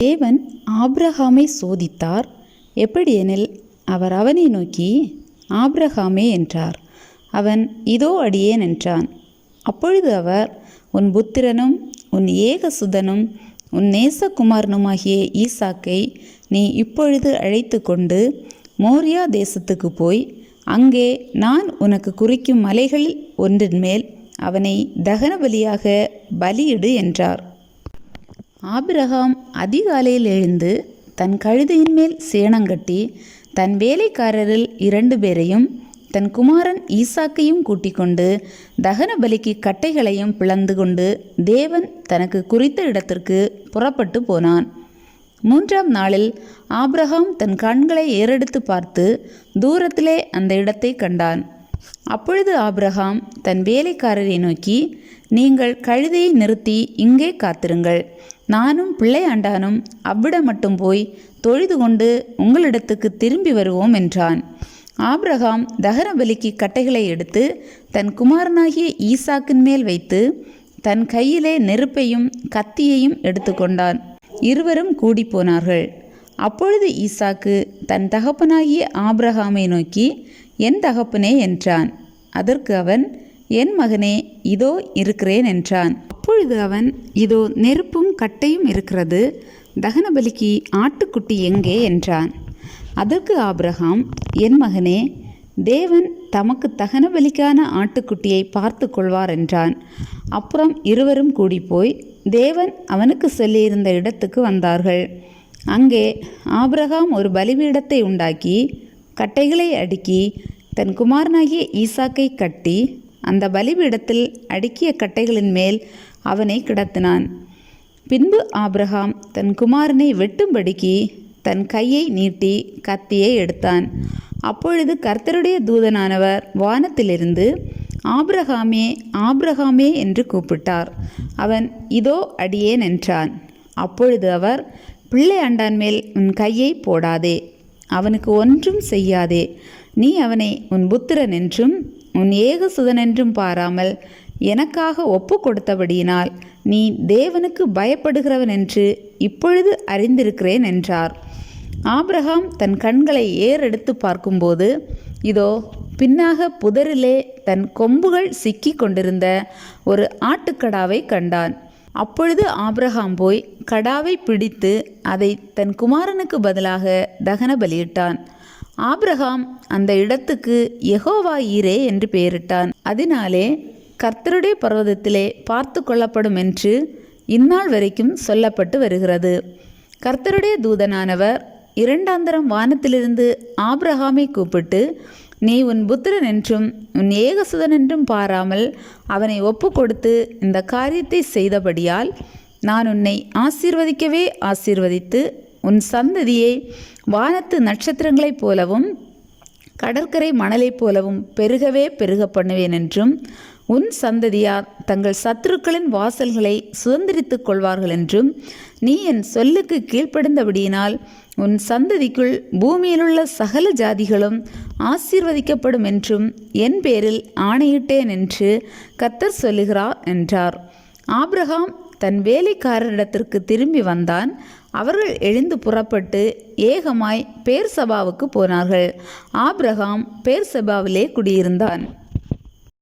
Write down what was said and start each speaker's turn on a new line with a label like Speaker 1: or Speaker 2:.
Speaker 1: தேவன் ஆபிரகாமை சோதித்தார். எப்படியெனில், அவர் அவனை நோக்கி, ஆபிரகாமே என்றார். அவன், இதோ அடியேன் என்றான். அப்பொழுது அவர், உன் புத்திரனும் உன் ஏகசுதனும் உன் நேசகுமாரனுமாகிய ஈசாக்கை நீ இப்பொழுது அழைத்து கொண்டு மோரியா தேசத்துக்கு போய் அங்கே நான் உனக்கு குறிக்கும் மலைகளில் ஒன்றின் மேல் அவனை தகன பலியாக பலியிடு என்றார். ஆபிரகாம் அதிகாலையில் எழுந்து தன் கழுதையின் மேல் சேணங்கட்டி தன் வேலைக்காரரில் 2 பேரையும் தன் குமாரன் ஈசாக்கையும் கூட்டிக் கொண்டு தகன பலிக்கு கட்டைகளையும் பிளந்து கொண்டு தேவன் தனக்கு குறித்த இடத்திற்கு புறப்பட்டு போனான். 3ஆம் நாளில் ஆபிரகாம் தன் கண்களை ஏறெடுத்து பார்த்து தூரத்திலே அந்த இடத்தை கண்டான். அப்பொழுது ஆபிரகாம் தன் வேலைக்காரரை நோக்கி, நீங்கள் கழுதையை நிறுத்தி இங்கே காத்திருங்கள், நானும் பிள்ளையாண்டானும் அவ்விடம் மட்டும் போய் தொழுது கொண்டு உங்களிடத்துக்கு திரும்பி வருவோம் என்றான். ஆபிரகாம் தகன பலிக்கு கட்டைகளை எடுத்து தன் குமாரனாகிய ஈசாக்கின் மேல் வைத்து தன் கையிலே நெருப்பையும் கத்தியையும் எடுத்துக்கொண்டான். இருவரும் கூடி போனார்கள். அப்பொழுது ஈசாக்கு தன் தகப்பனாகிய ஆபிரகாமை நோக்கி, என் தகப்பனே என்றான். அதற்கு அவன், என் மகனே, இதோ இருக்கிறேன் என்றான். அப்பொழுது அவன், இதோ நெருப்பும் கட்டையும் இருக்கிறது, தகன பலிக்கு ஆட்டுக்குட்டி எங்கே என்றான். அதற்கு ஆபிரகாம், என் மகனே, தேவன் தமக்கு தகன பலிக்கான ஆட்டுக்குட்டியை பார்த்து கொள்வார் என்றான். அப்புறம் இருவரும் கூடிப்போய் தேவன் அவனுக்கு சொல்லியிருந்த இடத்துக்கு வந்தார்கள். அங்கே ஆபிரகாம் ஒரு பலிபீடத்தை உண்டாக்கி கட்டைகளை அடுக்கி தன் குமாரனாகிய ஈசாக்கை கட்டி அந்த பலிபீடத்தில் அடுக்கிய கட்டைகளின் மேல் அவனை கிடத்தினான். பின்பு ஆபிரகாம் தன் குமாரனை வெட்டும்படிக்கு தன் கையை நீட்டி கத்தியை எடுத்தான். அப்பொழுது கர்த்தருடைய தூதனானவர் வானத்திலிருந்து, ஆபிரகாமே, ஆபிரகாமே என்று கூப்பிட்டார். அவன், இதோ அடியேன் என்றான். அப்பொழுது அவர், பிள்ளையாண்டான் மேல் உன் கையை போடாதே, அவனுக்கு ஒன்றும் செய்யாதே. நீ அவனை உன் புத்திரன் என்றும் உன் ஏகசுதன் என்றும் பாராமல் எனக்காக ஒப்பு கொடுத்தபடியினால் நீ தேவனுக்கு பயப்படுகிறவன் என்று இப்பொழுது அறிந்திருக்கிறேன் என்றார். ஆபிரகாம் தன் கண்களை ஏறெடுத்து பார்க்கும்போது, இதோ பின்னாக புதரிலே தன் கொம்புகள் சிக்கி கொண்டிருந்த ஒரு ஆட்டுக்கடாவை கண்டான். அப்பொழுது ஆபிரகாம் போய் கடாவை பிடித்து அதை தன் குமாரனுக்கு பதிலாக தகன பலியிட்டான். ஆபிரகாம் அந்த இடத்துக்கு யெகோவா ஈரே என்று பெயரிட்டான். அதனாலே கர்த்தருடைய பர்வதத்திலே பார்த்து கொள்ளப்படும் என்று இந்நாள் வரைக்கும் சொல்லப்பட்டு வருகிறது. கர்த்தருடைய தூதனானவர் 2ஆந்தரம் வானத்திலிருந்து ஆபிரகாமை கூப்பிட்டு, நீ உன் புத்திரன் என்றும் உன் ஏகசுதன் என்றும் பாராமல் அவனை ஒப்பு கொடுத்து இந்த காரியத்தை செய்தபடியால் நான் உன்னை ஆசீர்வதிக்கவே ஆசீர்வதித்து உன் சந்ததியை வானத்து நட்சத்திரங்களைப் போலவும் கடற்கரை மணலைப் போலவும் பெருகவே பெருக பண்ணுவேன் என்றும் உன் சந்ததியார் தங்கள் சத்துருக்களின் வாசல்களை சுதந்திரித்துக் கொள்வார்கள் என்றும் நீ என் சொல்லுக்கு கீழ்ப்படிந்தபடியினால் உன் சந்ததிக்குள் பூமியிலுள்ள சகல ஜாதிகளும் ஆசீர்வதிக்கப்படும் என்றும் என் பேரில் ஆணையிட்டேன் என்று கர்த்தர் சொல்லுகிறார் என்றார். ஆபிரகாம் தன் வேலைக்காரரிடத்திற்கு திரும்பி வந்தான். அவர்கள் எழுந்து புறப்பட்டு ஏகமாய் பேர்சபாவுக்கு போனார்கள். ஆபிரகாம் பேர்சபாவிலே குடியிருந்தான்.